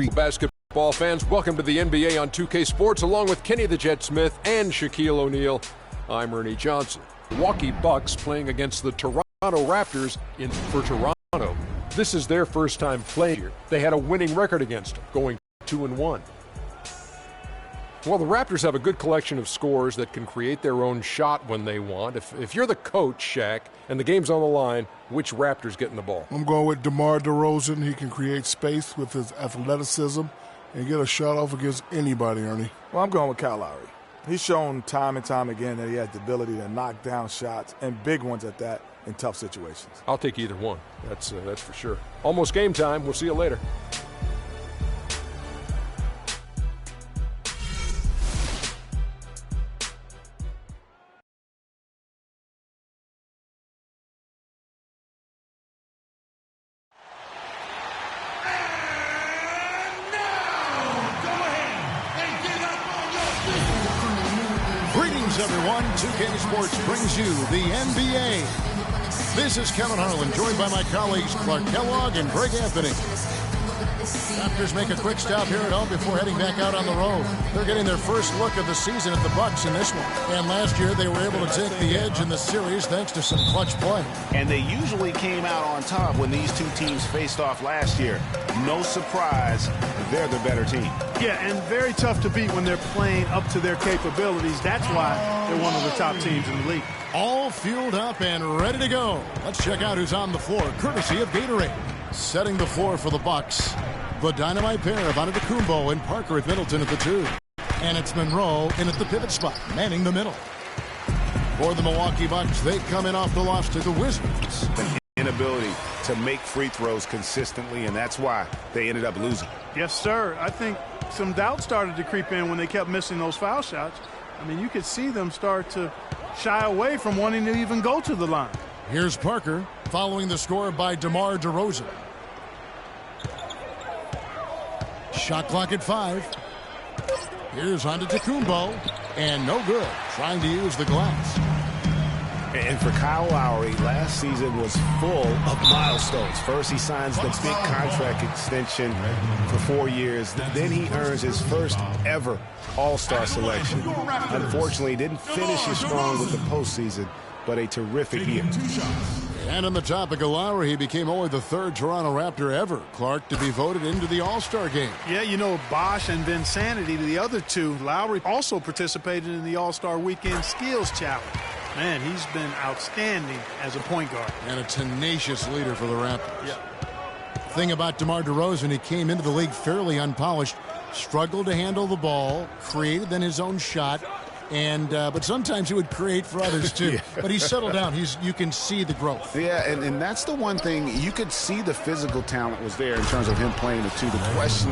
Basketball fans, welcome to the NBA on 2K Sports, along with Kenny the Jet Smith and Shaquille O'Neal. I'm Ernie Johnson. Milwaukee Bucks playing against the Toronto Raptors for Toronto. This is their first time playing here. They had a winning record against them, going 2-1. Well, the Raptors have a good collection of scorers that can create their own shot when they want. If you're the coach, Shaq, and the game's on the line, which Raptors getting the ball? I'm going with DeMar DeRozan. He can create space with his athleticism and get a shot off against anybody, Ernie. Well, I'm going with Kyle Lowry. He's shown time and time again that he has the ability to knock down shots, and big ones at that, in tough situations. I'll take either one. That's for sure. Almost game time. We'll see you later. Everyone, 2K Sports brings you the NBA. This is Kevin Harlan, joined by my colleagues Clark Kellogg and Greg Anthony. Raptors make a quick stop here at home before heading back out on the road. They're getting their first look of the season at the Bucks in this one. And last year they were able to take the edge in the series thanks to some clutch play. And they usually came out on top when these two teams faced off last year. No surprise, they're the better team. Yeah, and very tough to beat when they're playing up to their capabilities. That's why they're one of the top teams in the league. All fueled up and ready to go. Let's check out who's on the floor, courtesy of Gatorade. Setting the floor for the Bucks, the dynamite pair of Antetokounmpo and Parker at Middleton at the 2. And it's Monroe in at the pivot spot, manning the middle. For the Milwaukee Bucks, they come in off the loss to the Wizards. An inability to make free throws consistently, and that's why they ended up losing. Yes, sir. I think some doubt started to creep in when they kept missing those foul shots. I mean, you could see them start to shy away from wanting to even go to the line. Here's Parker, following the score by DeMar DeRozan. Shot clock at 5. Here's Antetokounmpo, and no good, trying to use the glass. And for Kyle Lowry, last season was full of milestones. First, he signs the big contract extension for 4 years. Then he earns his first ever All-Star selection. Unfortunately, didn't finish as strong with the postseason, but a terrific year. And on the topic of Lowry, he became only the third Toronto Raptor ever, Clark, to be voted into the All-Star game. Yeah, you know, Bosh and Vinsanity, the other two. Lowry also participated in the All-Star Weekend Skills Challenge. Man, he's been outstanding as a point guard. And a tenacious leader for the Raptors. Yeah. Thing about DeMar DeRozan, he came into the league fairly unpolished, struggled to handle the ball, created then his own shot, and but sometimes he would create for others too. Yeah. But he's settled down. You can see the growth. Yeah, and that's the one thing. You could see the physical talent was there in terms of him playing the two. The question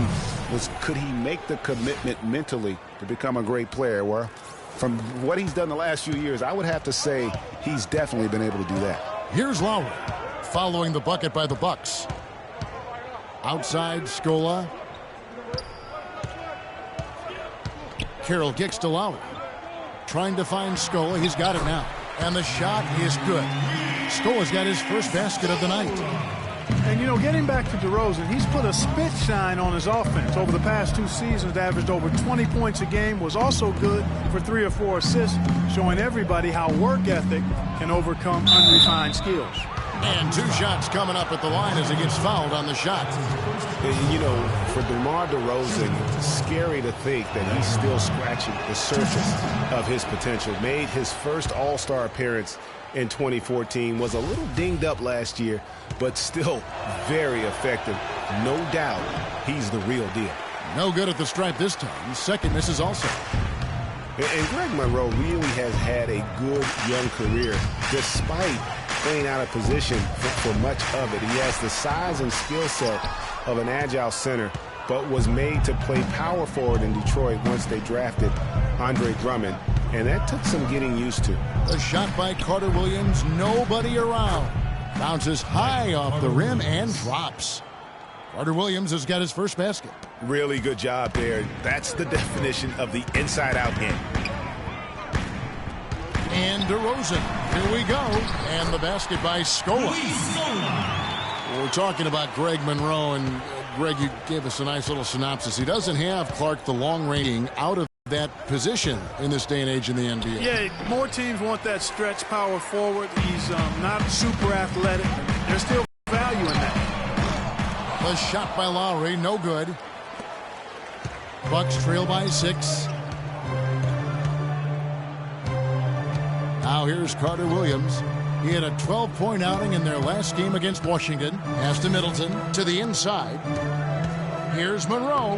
was, could he make the commitment mentally to become a great player? Well, from what he's done the last few years, I would have to say he's definitely been able to do that. Here's Lowry, following the bucket by the Bucks. Outside, Scola. Carroll kicks to Lowry. Trying to find Scola. He's got it now. And the shot is good. Scola's got his first basket of the night. And, you know, getting back to DeRozan, he's put a spit shine on his offense. Over the past 2 seasons, averaged over 20 points a game, was also good for 3 or 4 assists, showing everybody how work ethic can overcome unrefined skills. And 2 shots coming up at the line as he gets fouled on the shot. You know, for DeMar DeRozan, it's scary to think that he's still scratching the surface of his potential. Made his first All-Star appearance in 2014, was a little dinged up last year, but still very effective. No doubt he's the real deal. No good at the stripe this time. Second misses also. And Greg Monroe really has had a good young career despite playing out of position for much of it. He has the size and skill set of an agile center, but was made to play power forward in Detroit once they drafted Andre Drummond, and that took some getting used to. A shot by Carter Williams, nobody around. Bounces high off the rim and drops. Carter Williams has got his first basket. Really good job there. That's the definition of the inside-out game. And DeRozan, here we go. And the basket by Scola. We're talking about Greg Monroe, and Greg, you gave us a nice little synopsis. He doesn't have, Clark, the long rating out of that position in this day and age in the NBA. Yeah, more teams want that stretch power forward. He's not super athletic. There's still value in that. The shot by Lowry, no good. Bucks trail by 6. Now here's Carter Williams. He had a 12-point outing in their last game against Washington. Pass to Middleton to the inside. Here's Monroe.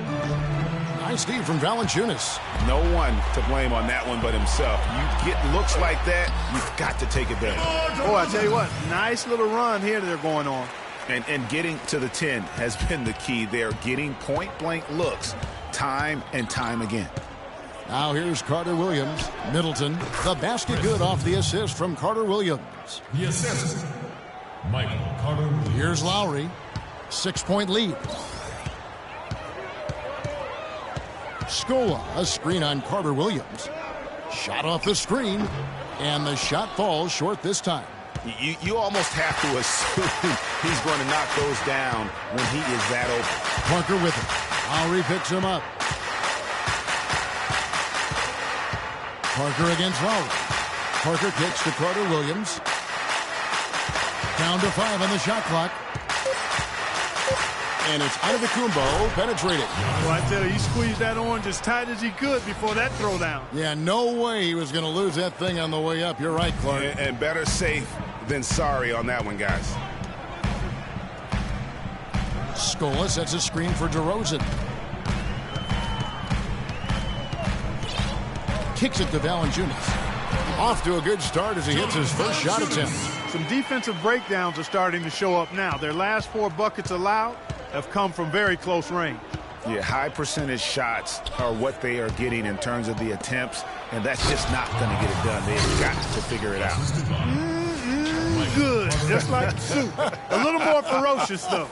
Nice D from Valanciunas. No one to blame on that one but himself. You get looks like that, you've got to take advantage. Oh, I tell you what, nice little run here they're going on. And getting to the 10 has been the key. They're getting point-blank looks time and time again. Now here's Carter Williams. Middleton, the basket good off the assist from Carter Williams. The assist, Michael Carter Williams. Here's Lowry. 6-point lead. Scola, a screen on Carter Williams. Shot off the screen, and the shot falls short this time. You almost have to assume he's going to knock those down when he is that open. Parker with it. Lowry picks him up. Parker against Lowry. Parker kicks to Carter Williams. Down to 5 on the shot clock. And it's Antetokounmpo penetrated. Well, I tell you, he squeezed that orange as tight as he could before that throwdown. Yeah, no way he was going to lose that thing on the way up. You're right, Clark. And better safe than sorry on that one, guys. Scola sets a screen for DeRozan. Kicks it to Valanciunas. Off to a good start as he hits his first shot attempt. Some defensive breakdowns are starting to show up now. Their last 4 buckets allowed have come from very close range. Yeah, high percentage shots are what they are getting in terms of the attempts, and that's just not going to get it done. They've got to figure it out. Good, just like soup. A little more ferocious, though.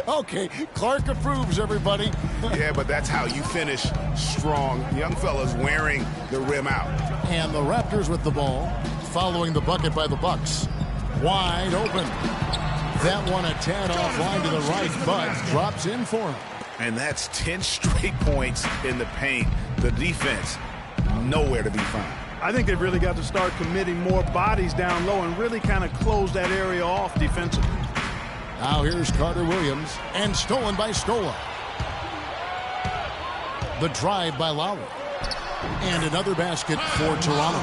Okay, Clark approves, everybody. Yeah, but that's how you finish strong. Young fellas wearing the rim out. And the Raptors with the ball, following the bucket by the Bucks. Wide open. That one a tad offline to the right, but drops in for him. And that's 10 straight points in the paint. The defense, nowhere to be found. I think they've really got to start committing more bodies down low and really kind of close that area off defensively. Now here's Carter Williams, and stolen by Scola. The drive by Lowry. And another basket for Toronto.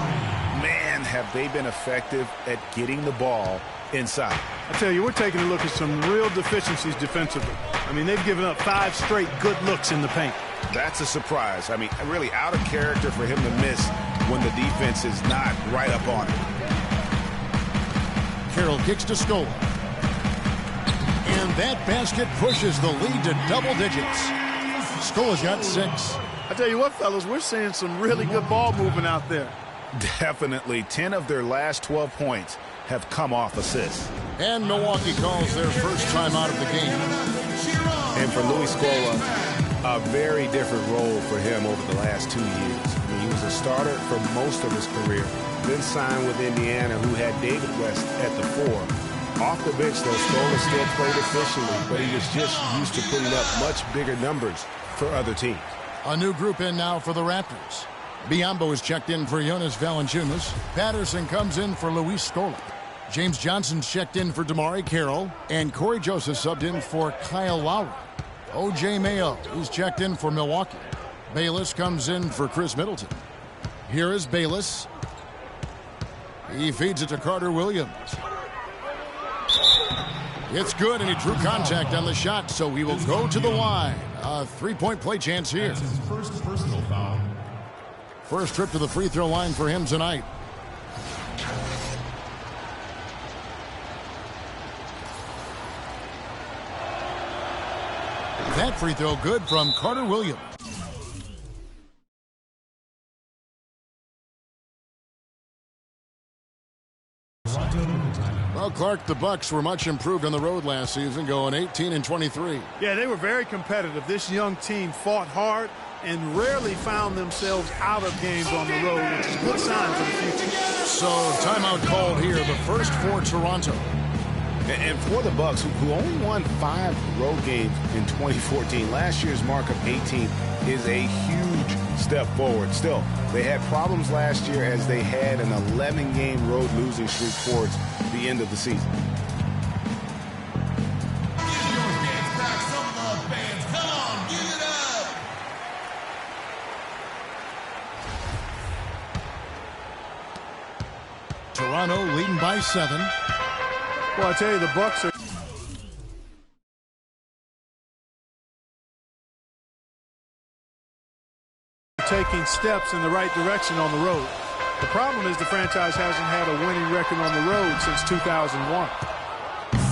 Man, have they been effective at getting the ball inside. I tell you, we're taking a look at some real deficiencies defensively. I mean, they've given up 5 straight good looks in the paint. That's a surprise. I mean, really out of character for him to miss when the defense is not right up on him. Carroll kicks to Scola. And that basket pushes the lead to double digits. Scola's got 6. I tell you what, fellas, we're seeing some really good ball movement out there. Definitely. 10 of their last 12 points have come off assists. And Milwaukee calls their first time out of the game. And for Luis Scola, a very different role for him over the last 2 years. I mean, he was a starter for most of his career, then signed with Indiana, who had David West at the 4. Off the bench, though, Scola still played efficiently, but he was just used to putting up much bigger numbers for other teams. A new group in now for the Raptors. Biyombo is checked in for Jonas Valanciunas. Patterson comes in for Luis Scola. James Johnson's checked in for DeMarre Carroll. And Corey Joseph subbed in for Kyle Lowry. O.J. Mayo is checked in for Milwaukee. Bayless comes in for Chris Middleton. Here is Bayless. He feeds it to Carter Williams. It's good, and he drew contact on the shot, so he will go to the line. A 3-point play chance here. That's his first personal foul. First trip to the free throw line for him tonight. That free throw good from Carter Williams. Well, Clark, the Bucks were much improved on the road last season, going 18-23. Yeah, they were very competitive. This young team fought hard and rarely found themselves out of games on the road, which is a good sign for the future. So, timeout called here, the first for Toronto. And for the Bucks, who only won 5 road games in 2014, last year's mark of 18 is a huge step forward. Still, they had problems last year as they had an 11-game road losing streak towards the end of the season. Toronto leading by 7. Well, I tell you, the Bucks are taking steps in the right direction on the road. The problem is the franchise hasn't had a winning record on the road since 2001.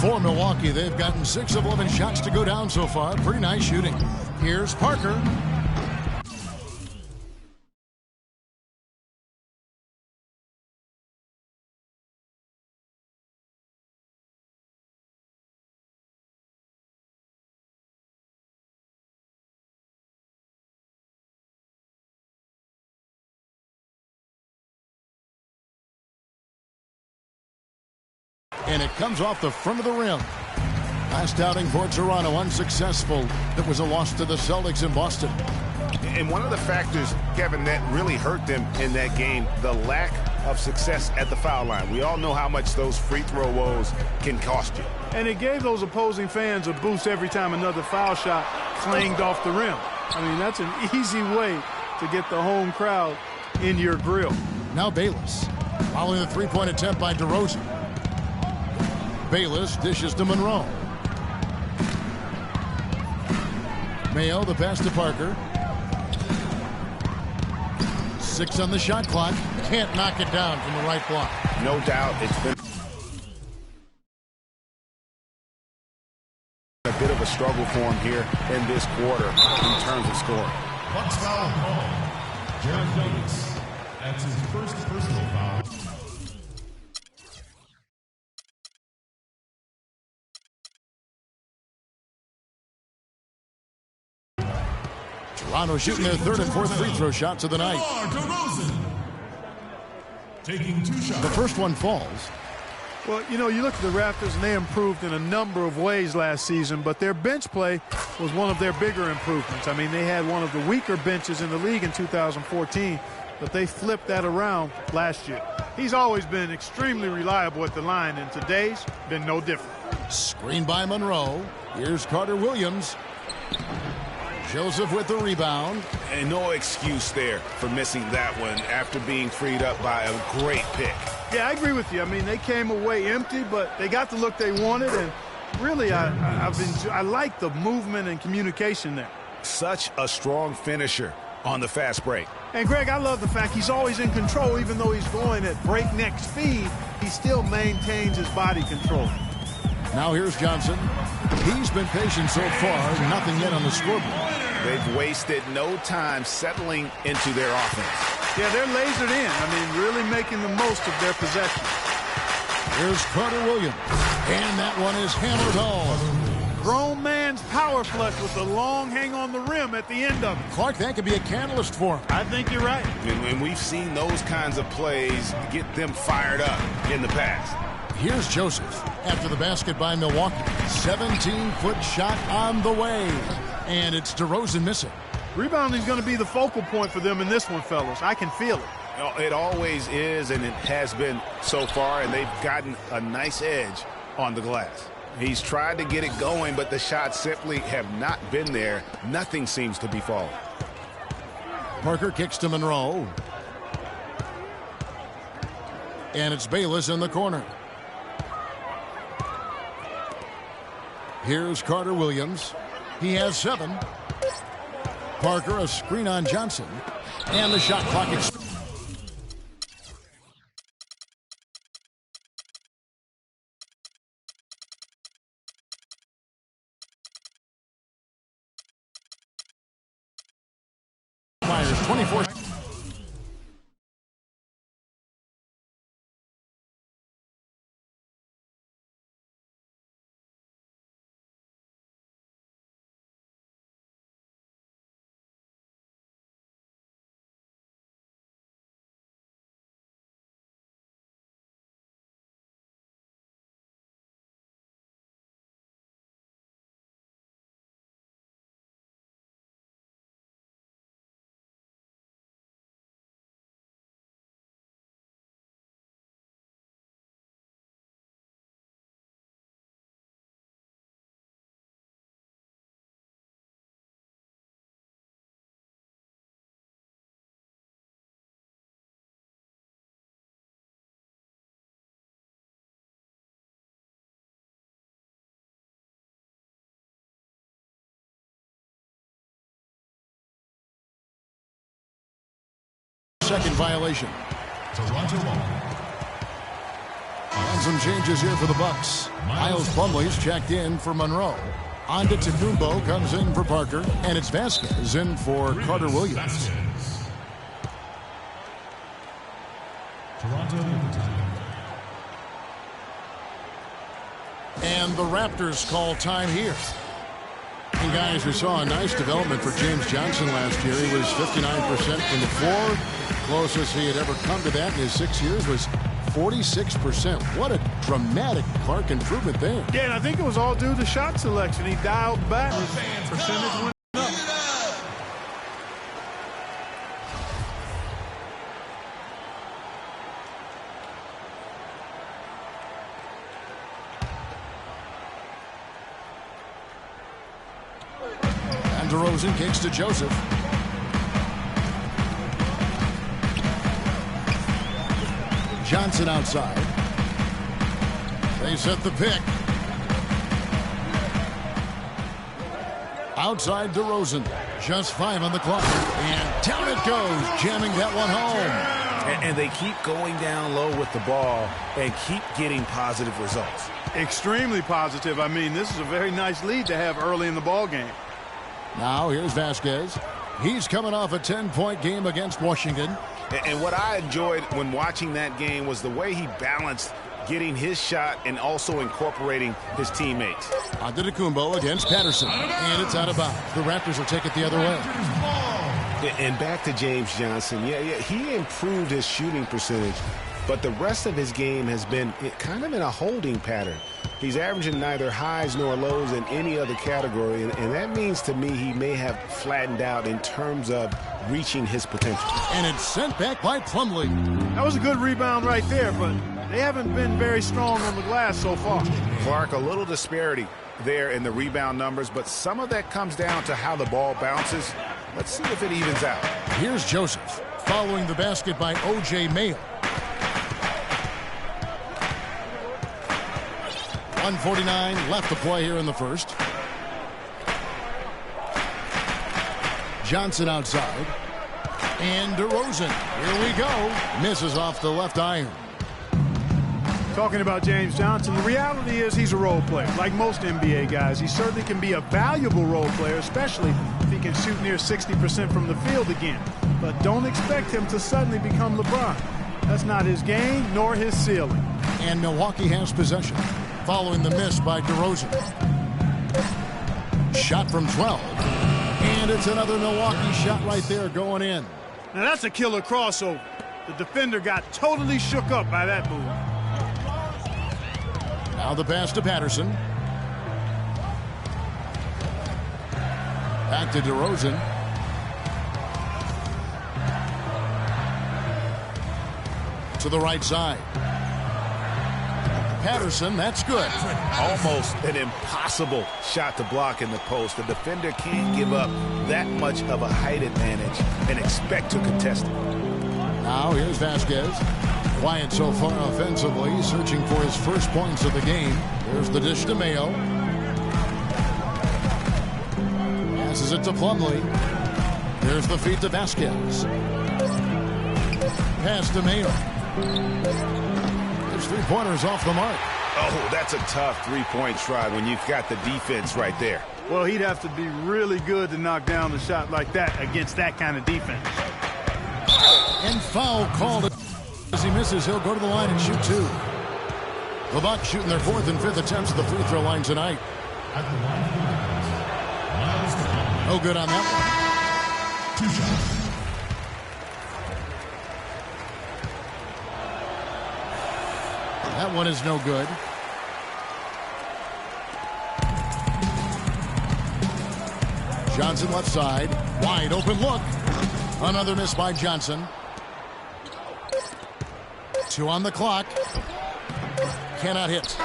For Milwaukee, they've gotten 6 of 11 shots to go down so far. Pretty nice shooting. Here's Parker. And it comes off the front of the rim. Last outing for Toronto unsuccessful. That was a loss to the Celtics in Boston. And one of the factors, Kevin, that really hurt them in that game, the lack of success at the foul line. We all know how much those free throw woes can cost you. And it gave those opposing fans a boost every time another foul shot clanged off the rim. I mean, that's an easy way to get the home crowd in your grill. Now Bayless, following the three-point attempt by DeRozan. Bayless dishes to Monroe. Mayo, the pass to Parker. 6 on the shot clock. Can't knock it down from the right block. No doubt it's been a bit of a struggle for him here in this quarter in terms of scoring. Bucks foul call. Jared Douglas. That's his first personal foul. Toronto shooting their 3rd and 4th free throw shots of the night. DeRozan. Taking 2 shots. The first one falls. Well, you know, you look at the Raptors, and they improved in a number of ways last season, but their bench play was one of their bigger improvements. I mean, they had one of the weaker benches in the league in 2014, but they flipped that around last year. He's always been extremely reliable at the line, and today's been no different. Screen by Monroe. Here's Carter Williams. Joseph with the rebound. And no excuse there for missing that one after being freed up by a great pick. Yeah, I agree with you. I mean, they came away empty, but they got the look they wanted, and really, I like the movement and communication there. Such a strong finisher on the fast break. And, Greg, I love the fact he's always in control. Even though he's going at breakneck speed, he still maintains his body control. Now here's Johnson. He's been patient so far. Nothing yet on the scoreboard. They've wasted no time settling into their offense. Yeah, they're lasered in. I mean, really making the most of their possession. Here's Carter Williams. And that one is hammered home. Grown man's power flush with the long hang on the rim at the end of it. Clark, that could be a catalyst for him. I think you're right. And we've seen those kinds of plays get them fired up in the past. Here's Joseph after the basket by Milwaukee. 17-foot shot on the way. And it's DeRozan missing. Rebounding is going to be the focal point for them in this one, fellas. I can feel it. It always is, and it has been so far, and they've gotten a nice edge on the glass. He's tried to get it going, but the shots simply have not been there. Nothing seems to be falling. Parker kicks to Monroe. And it's Bayless in the corner. Here's Carter Williams. He has 7. Parker, a screen on Johnson. And the shot clock expires. Myers, 24. second violation. Toronto ball. And some changes here for the Bucks. Miles Plumlee's checked in for Monroe. Antetokounmpo comes in for Parker, and it's Vasquez in for Carter Williams. Vasquez. Toronto with the time. And the Raptors call time here. And guys, we saw a nice development for James Johnson last year. He was 59% from the floor. Closest he had ever come to that in his 6 years was 46%. What a dramatic Clark improvement there. Yeah, and I think it was all due to shot selection. He dialed back. His percentage went up. And DeRozan kicks to Joseph. Johnson outside. They set the pick. Outside DeRozan. Just 5 on the clock. And down it goes, jamming that one home. And they keep going down low with the ball and keep getting positive results. Extremely positive. I mean, this is a very nice lead to have early in the ball game. Now here's Vasquez. He's coming off a 10-point game against Washington. And what I enjoyed when watching that game was the way he balanced getting his shot and also incorporating his teammates. Antetokounmpo against Patterson. And it's out of bounds. The Raptors will take it the other way. And back to James Johnson. Yeah, he improved his shooting percentage, but the rest of his game has been kind of in a holding pattern. He's averaging neither highs nor lows in any other category, and that means to me he may have flattened out in terms of reaching his potential. And it's sent back by Plumlee. That was a good rebound right there, but they haven't been very strong on the glass so far. Clark, a little disparity there in the rebound numbers, but some of that comes down to how the ball bounces. Let's see if it evens out. Here's Joseph following the basket by O.J. Mayo. 1:49 left to play here in the first. Johnson outside. And DeRozan. Here we go. Misses off the left iron. Talking about James Johnson, the reality is he's a role player. Like most NBA guys, he certainly can be a valuable role player, especially if he can shoot near 60% from the field again. But don't expect him to suddenly become LeBron. That's not his game nor his ceiling. And Milwaukee has possession following the miss by DeRozan. Shot from 12. And it's another Milwaukee shot right there going in. Now that's a killer crossover. The defender got totally shook up by that move. Now the pass to Patterson. Back to DeRozan. To the right side. Patterson, that's good. Almost an impossible shot to block in the post. The defender can't give up that much of a height advantage and expect to contest it. Now here's Vasquez. Quiet so far offensively, searching for his first points of the game. There's the dish to Mayo. Passes it to Plumlee. There's the feed to Vasquez. Pass to Mayo. There's three-pointers off the mark. Oh, that's a tough three-point try when you've got the defense right there. Well, he'd have to be really good to knock down a shot like that against that kind of defense. And foul called. As he misses, he'll go to the line and shoot two. The Bucks shooting their fourth and fifth attempts at the free throw line tonight. At the line of Miles Turner. No good on that one. 2 shots. That one is no good. Johnson left side. Wide open look. Another miss by Johnson. 2 on the clock. Cannot hit.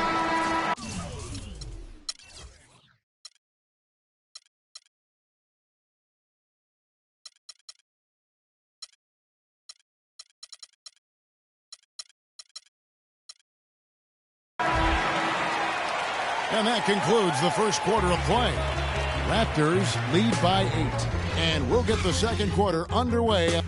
And that concludes the first quarter of play. Raptors lead by 8. And we'll get the second quarter underway.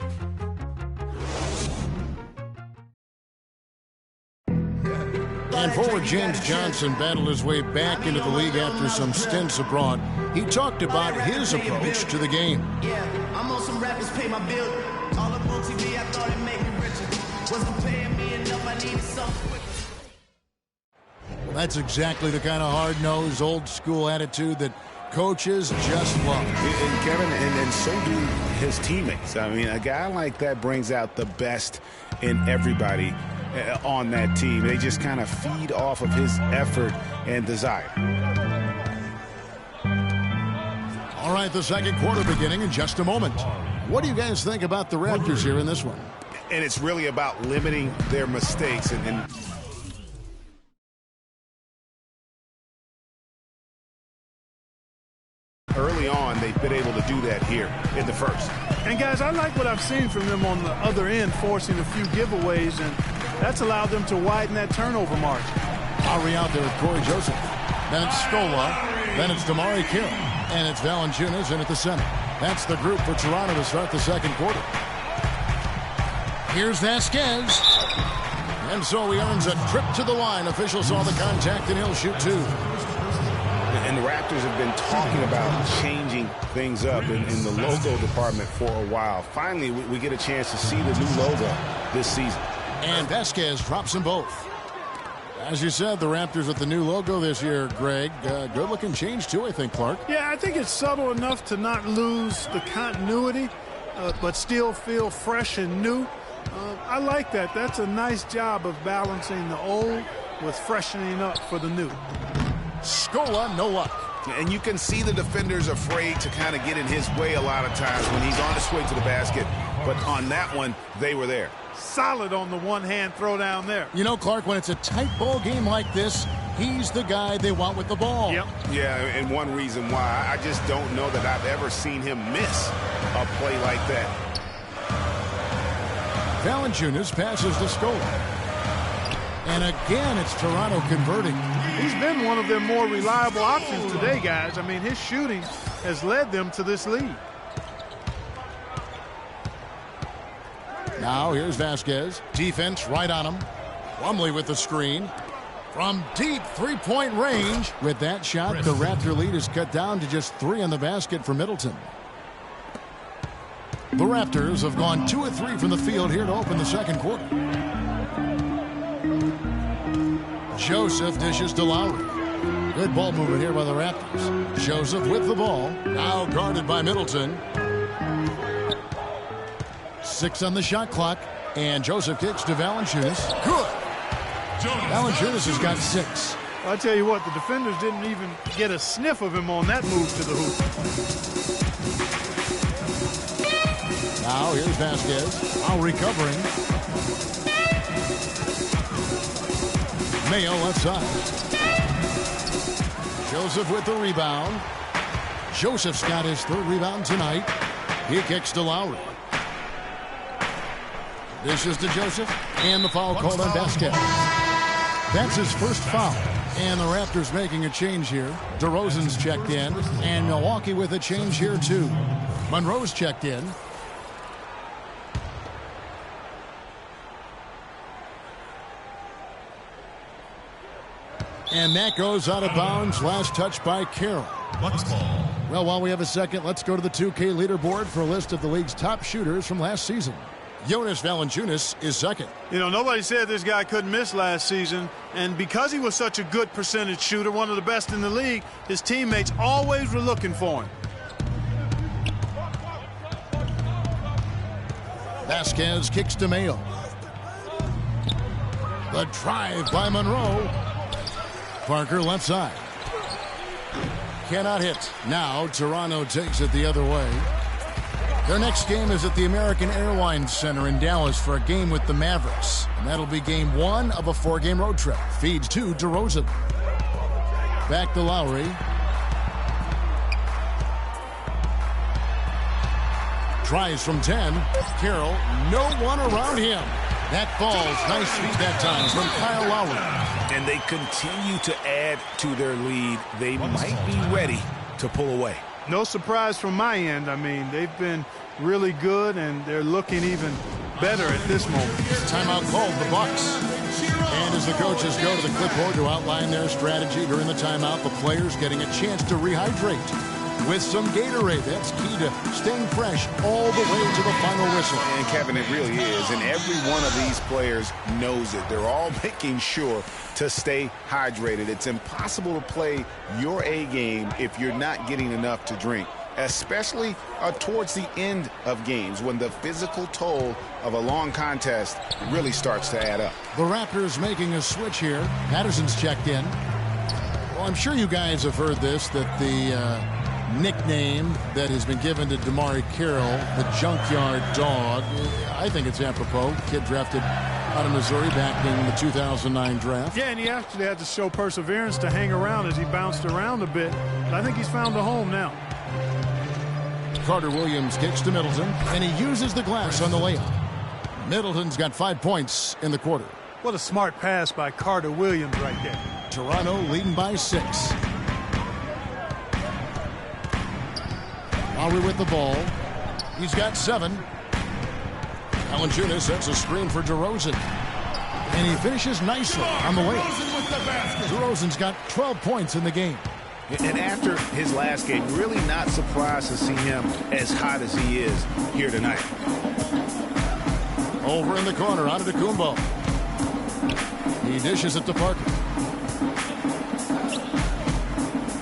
And forward James Johnson battled his way back into the league after some stints abroad. He talked about his approach to the game. Yeah, I'm on some rappers pay my bill. All up on TV, I thought it made me richer. Wasn't paying me enough, I needed something quicker. That's exactly the kind of hard-nosed, old-school attitude that coaches just love. And Kevin, and so do his teammates. I mean, a guy like that brings out the best in everybody on that team. They just kind of feed off of his effort and desire. All right, the second quarter beginning in just a moment. What do you guys think about the Raptors here in this one? And it's really about limiting their mistakes and early on, they've been able to do that here in the first. And, guys, I like what I've seen from them on the other end, forcing a few giveaways, and that's allowed them to widen that turnover margin. Lowry out there with Corey Joseph. Then it's Scola. Then it's Damari Carroll. And it's Valanciunas in at the center. That's the group for Toronto to start the second quarter. Here's Vasquez. And so he earns a trip to the line. Officials saw the contact, and he'll shoot two. And the Raptors have been talking about changing things up in the logo department for a while. Finally, we get a chance to see the new logo this season. And Vasquez drops them both. As you said, the Raptors with the new logo this year, Greg. Good-looking change, too, I think, Clark. Yeah, I think it's subtle enough to not lose the continuity, but still feel fresh and new. I like that. That's a nice job of balancing the old with freshening up for the new. Scola, no luck. And you can see the defenders afraid to kind of get in his way a lot of times when he's on his way to the basket. But on that one, they were there. Solid on the one-hand throw down there. You know, Clark, when it's a tight ball game like this, he's the guy they want with the ball. Yep. Yeah, and one reason why, I just don't know that I've ever seen him miss a play like that. Valanciunas passes to Scola. And again, it's Toronto converting. He's been one of their more reliable options today, guys. I mean, his shooting has led them to this lead. Now here's Vasquez. Defense right on him. Plumlee with the screen. From deep three-point range. With that shot, the Raptor lead is cut down to just 3 on the basket for Middleton. The Raptors have gone 2 of 3 from the field here to open the second quarter. Joseph dishes to Lowry. Good ball movement here by the Raptors. Joseph with the ball. Now guarded by Middleton. 6 on the shot clock. And Joseph kicks to Valanciunas. Good. Valanciunas has got 6. Well, I tell you what, the defenders didn't even get a sniff of him on that move to the hoop. Now here's Vasquez. While recovering. Mayo left side. Joseph with the rebound. Joseph's got his 3rd rebound tonight. He kicks to Lowry. Dishes to Joseph. And the foul called on Vasquez. That's his first foul. And the Raptors making a change here. DeRozan's checked in. And Milwaukee with a change here too. Monroe's checked in. And that goes out of bounds. Last touch by Carroll. Well, while we have a second, let's go to the 2K leaderboard for a list of the league's top shooters from last season. Jonas Valanciunas is second. You know, nobody said this guy couldn't miss last season. And because he was such a good percentage shooter, one of the best in the league, his teammates always were looking for him. Vasquez kicks to Mayo. The drive by Monroe. Parker left side. Cannot hit. Now Toronto takes it the other way. Their next game is at the American Airlines Center in Dallas for a game with the Mavericks. And that'll be game 1 of a 4-game road trip. Feeds to DeRozan. Back to Lowry. Tries from 10. Carroll, no one around him. That falls. Nice feed that time from Kyle Lowry. And they continue to add to their lead. They might be ready to pull away. No surprise from my end. I mean, they've been really good, and they're looking even better at this moment. Timeout called the Bucks. And as the coaches go to the clipboard to outline their strategy during the timeout, the players getting a chance to rehydrate with some Gatorade. That's key to staying fresh all the way to the final whistle. And Kevin, it really is. And every one of these players knows it. They're all making sure to stay hydrated. It's impossible to play your A game if you're not getting enough to drink, especially towards the end of games when the physical toll of a long contest really starts to add up. The Raptors making a switch here. Patterson's checked in. Well, I'm sure you guys have heard this, that the nickname that has been given to DeMarre Carroll, the Junkyard Dog, I think it's apropos. Kid drafted out of Missouri back in the 2009 draft. Yeah, and he actually had to show perseverance to hang around as he bounced around a bit. But I think he's found a home now. Carter Williams kicks to Middleton, and he uses the glass on the layup. Middleton's got 5 points in the quarter. What a smart pass by Carter Williams right there. Toronto leading by 6. Lowry with the ball. He's got 7. Valanciunas sets a screen for DeRozan. And he finishes nicely on the way. DeRozan's got 12 points in the game. And after his last game, really not surprised to see him as hot as he is here tonight. Over in the corner, Antetokounmpo. He dishes it to Parker.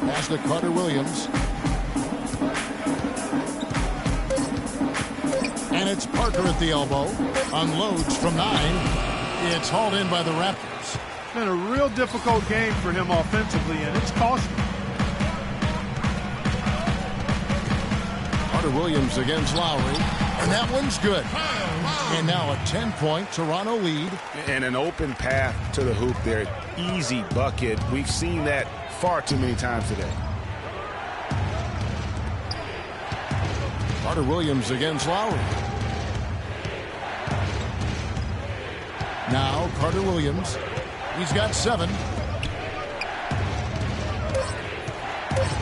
Pass to Carter Williams. And it's Parker at the elbow. Unloads from 9. It's hauled in by the Raptors. It's been a real difficult game for him offensively, and it's costing him. Carter Williams against Lowry. And that one's good. And now a 10-point Toronto lead. And an open path to the hoop there. Easy bucket. We've seen that far too many times today. Carter Williams against Lowry. Now Carter Williams. He's got 7.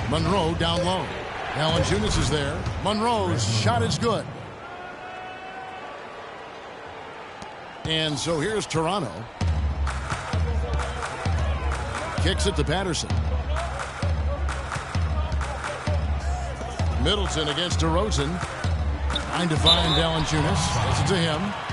Monroe down low. Valanciunas is there. Monroe's shot is good. And so here's Toronto. Kicks it to Patterson. Middleton against DeRozan. Trying to find Valanciunas. Gets it to him.